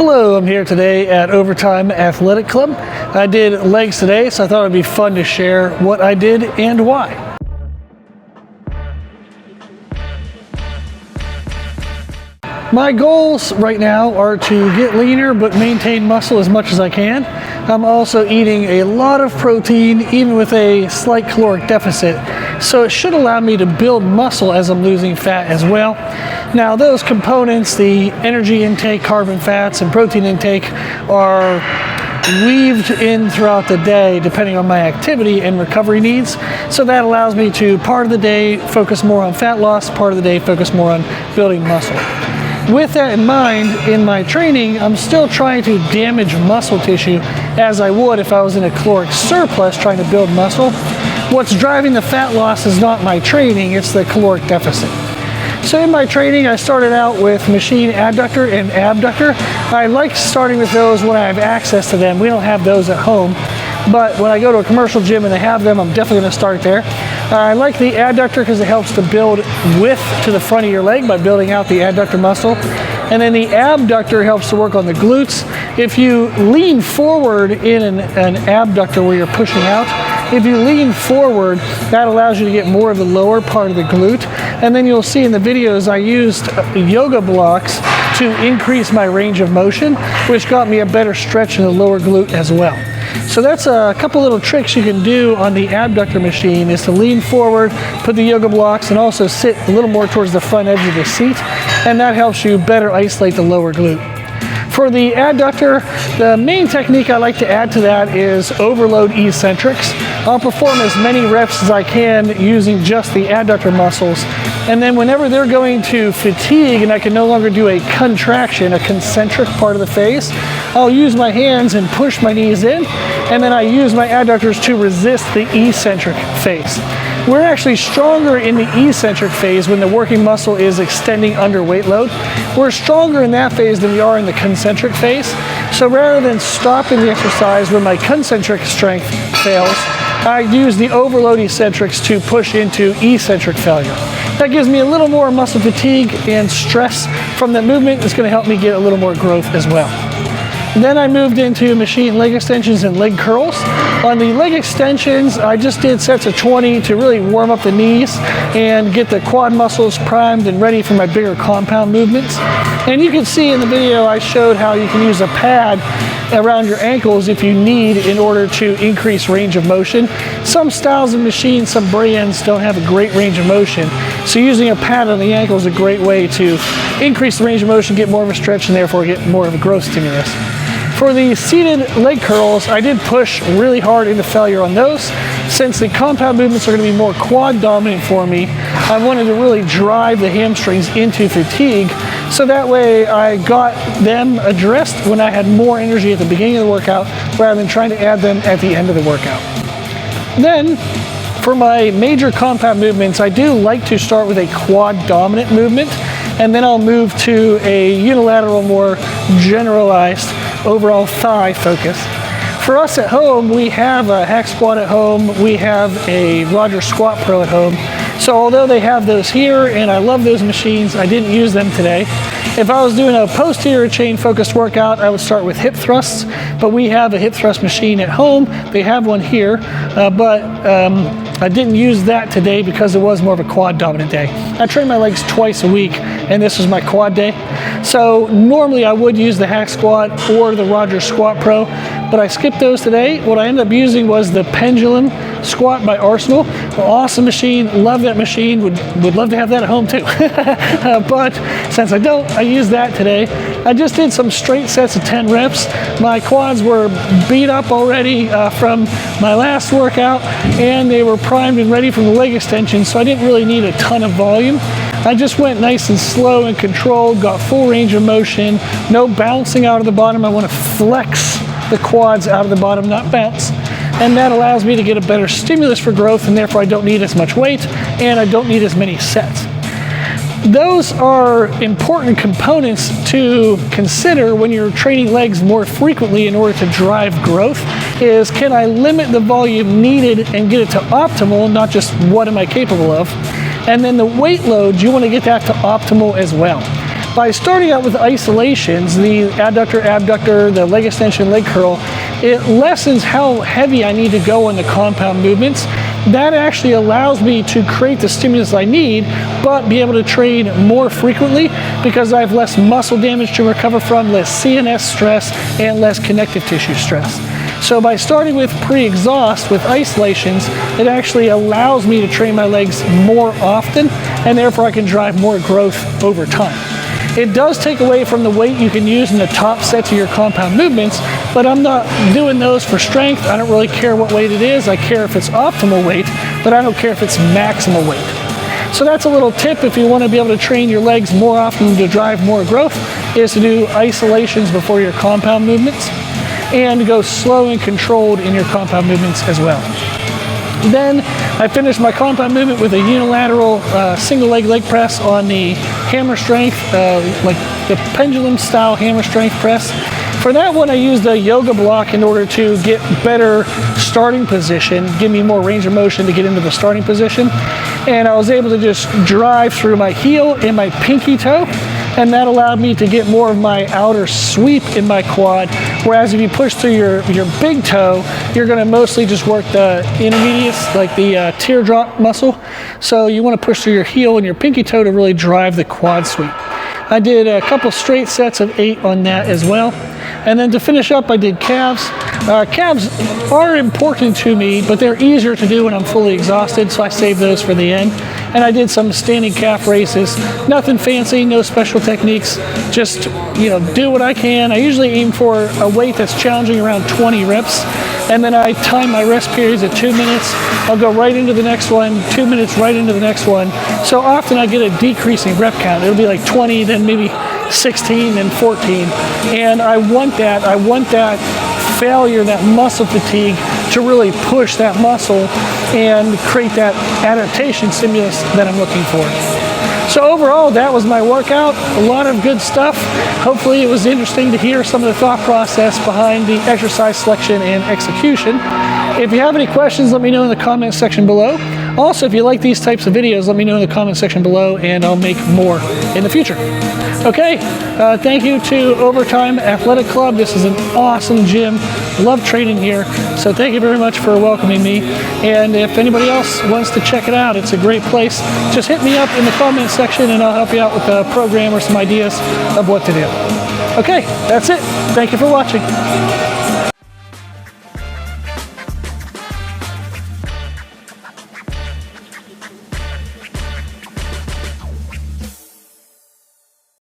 Hello, I'm here today at Overtime Athletic Club. I did legs today, so I thought it'd be fun to share what I did and why. My goals right now are to get leaner but maintain muscle as much as I can. I'm also eating a lot of protein, even with a slight caloric deficit, so it should allow me to build muscle as I'm losing fat as well. Now those components, the energy intake, carbon, fats, and protein intake, are weaved in throughout the day depending on my activity and recovery needs. So that allows me to, part of the day, focus more on fat loss, part of the day, focus more on building muscle. With that in mind, in my training, I'm still trying to damage muscle tissue as I would if I was in a caloric surplus trying to build muscle. What's driving the fat loss is not my training, it's the caloric deficit. So in my training, I started out with machine adductor and abductor. I like starting with those when I have access to them. We don't have those at home, but when I go to a commercial gym and they have them, I'm definitely going to start there. I like the adductor because it helps to build width to the front of your leg by building out the adductor muscle. And then the abductor helps to work on the glutes. If you lean forward in an abductor where you're pushing out, if you lean forward, that allows you to get more of the lower part of the glute. And then you'll see in the videos I used yoga blocks to increase my range of motion, which got me a better stretch in the lower glute as well. So that's a couple little tricks you can do on the abductor machine, is to lean forward, put the yoga blocks, and also sit a little more towards the front edge of the seat, and that helps you better isolate the lower glute. For the adductor, the main technique I like to add to that is overload eccentrics. I'll perform as many reps as I can using just the adductor muscles, and then whenever they're going to fatigue and I can no longer do a contraction, a concentric part of the phase, I'll use my hands and push my knees in, and then I use my adductors to resist the eccentric phase. We're actually stronger in the eccentric phase when the working muscle is extending under weight load. We're stronger in that phase than we are in the concentric phase. So rather than stopping the exercise when my concentric strength fails, I use the overload eccentrics to push into eccentric failure. That gives me a little more muscle fatigue and stress from that movement. It's going to help me get a little more growth as well. Then I moved into machine leg extensions and leg curls. On the leg extensions, I just did sets of 20 to really warm up the knees and get the quad muscles primed and ready for my bigger compound movements. And you can see in the video I showed how you can use a pad around your ankles if you need in order to increase range of motion. Some styles of machines, some brands don't have a great range of motion, so using a pad on the ankle is a great way to increase the range of motion, get more of a stretch, and therefore get more of a growth stimulus. For the seated leg curls, I did push really hard into failure on those. Since the compound movements are going to be more quad dominant for me, I wanted to really drive the hamstrings into fatigue, so that way I got them addressed when I had more energy at the beginning of the workout rather than trying to add them at the end of the workout. Then, for my major compound movements, I do like to start with a quad dominant movement, and then I'll move to a unilateral, more generalized overall thigh focus. For us at home, we have a hack squat at home, we have a Roger Squat Pro at home. So although they have those here and I love those machines, I didn't use them today. If I was doing a posterior chain focused workout, I would start with hip thrusts, but we have a hip thrust machine at home. They have one here, but I didn't use that today because it was more of a quad dominant day. I train my legs twice a week, and this was my quad day. So normally I would use the hack squat or the Roger Squat Pro, but I skipped those today. What I ended up using was the pendulum squat by Arsenal. Awesome machine, love that machine, would love to have that at home too. But since I don't, I use that today. I just did some straight sets of 10 reps. My quads were beat up already from my last workout, and they were primed and ready from the leg extension, so I didn't really need a ton of volume. I just went nice and slow and controlled, got full range of motion, no bouncing out of the bottom. I want to flex the quads out of the bottom, not bounce. And that allows me to get a better stimulus for growth, and therefore I don't need as much weight and I don't need as many sets. Those are important components to consider when you're training legs more frequently in order to drive growth, is can I limit the volume needed and get it to optimal, not just what am I capable of. And then the weight load, you want to get that to optimal as well. By starting out with isolations, the adductor, abductor, the leg extension, leg curl, it lessens how heavy I need to go on the compound movements. That actually allows me to create the stimulus I need, but be able to train more frequently because I have less muscle damage to recover from, less CNS stress, and less connective tissue stress. So by starting with pre-exhaust with isolations, it actually allows me to train my legs more often, and therefore I can drive more growth over time. It does take away from the weight you can use in the top sets of your compound movements, but I'm not doing those for strength. I don't really care what weight it is. I care if it's optimal weight, but I don't care if it's maximal weight. So that's a little tip if you want to be able to train your legs more often to drive more growth, is to do isolations before your compound movements and to go slow and controlled in your compound movements as well. Then I finished my compound movement with a unilateral single leg press on the hammer strength, like the pendulum style hammer strength press. For that one, I used a yoga block in order to get better starting position, give me more range of motion to get into the starting position. And I was able to just drive through my heel and my pinky toe, and that allowed me to get more of my outer sweep in my quad. Whereas if you push through your big toe, you're gonna mostly just work the intermedius, like the teardrop muscle. So you wanna push through your heel and your pinky toe to really drive the quad sweep. I did a couple straight sets of 8 on that as well. And then to finish up, I did calves. Calves are important to me, but they're easier to do when I'm fully exhausted, so I save those for the end. And I did some standing calf raises. Nothing fancy, no special techniques, just do what I can. I usually aim for a weight that's challenging around 20 reps, and then I time my rest periods at 2 minutes. I'll go right into the next one, 2 minutes right into the next one. So often I get a decreasing rep count. It'll be like 20, then maybe 16 and 14, and I want that failure, that muscle fatigue, to really push that muscle and create that adaptation stimulus that I'm looking for. So overall, that was my workout. A lot of good stuff. Hopefully it was interesting to hear some of the thought process behind the exercise selection and execution. If you have any questions, let me know in the comment section below. Also, if you like these types of videos, let me know in the comment section below, and I'll make more in the future. Okay, thank you to Overtime Athletic Club. This is an awesome gym. Love training here. So thank you very much for welcoming me. And if anybody else wants to check it out, it's a great place. Just hit me up in the comment section and I'll help you out with a program or some ideas of what to do. Okay, that's it. Thank you for watching.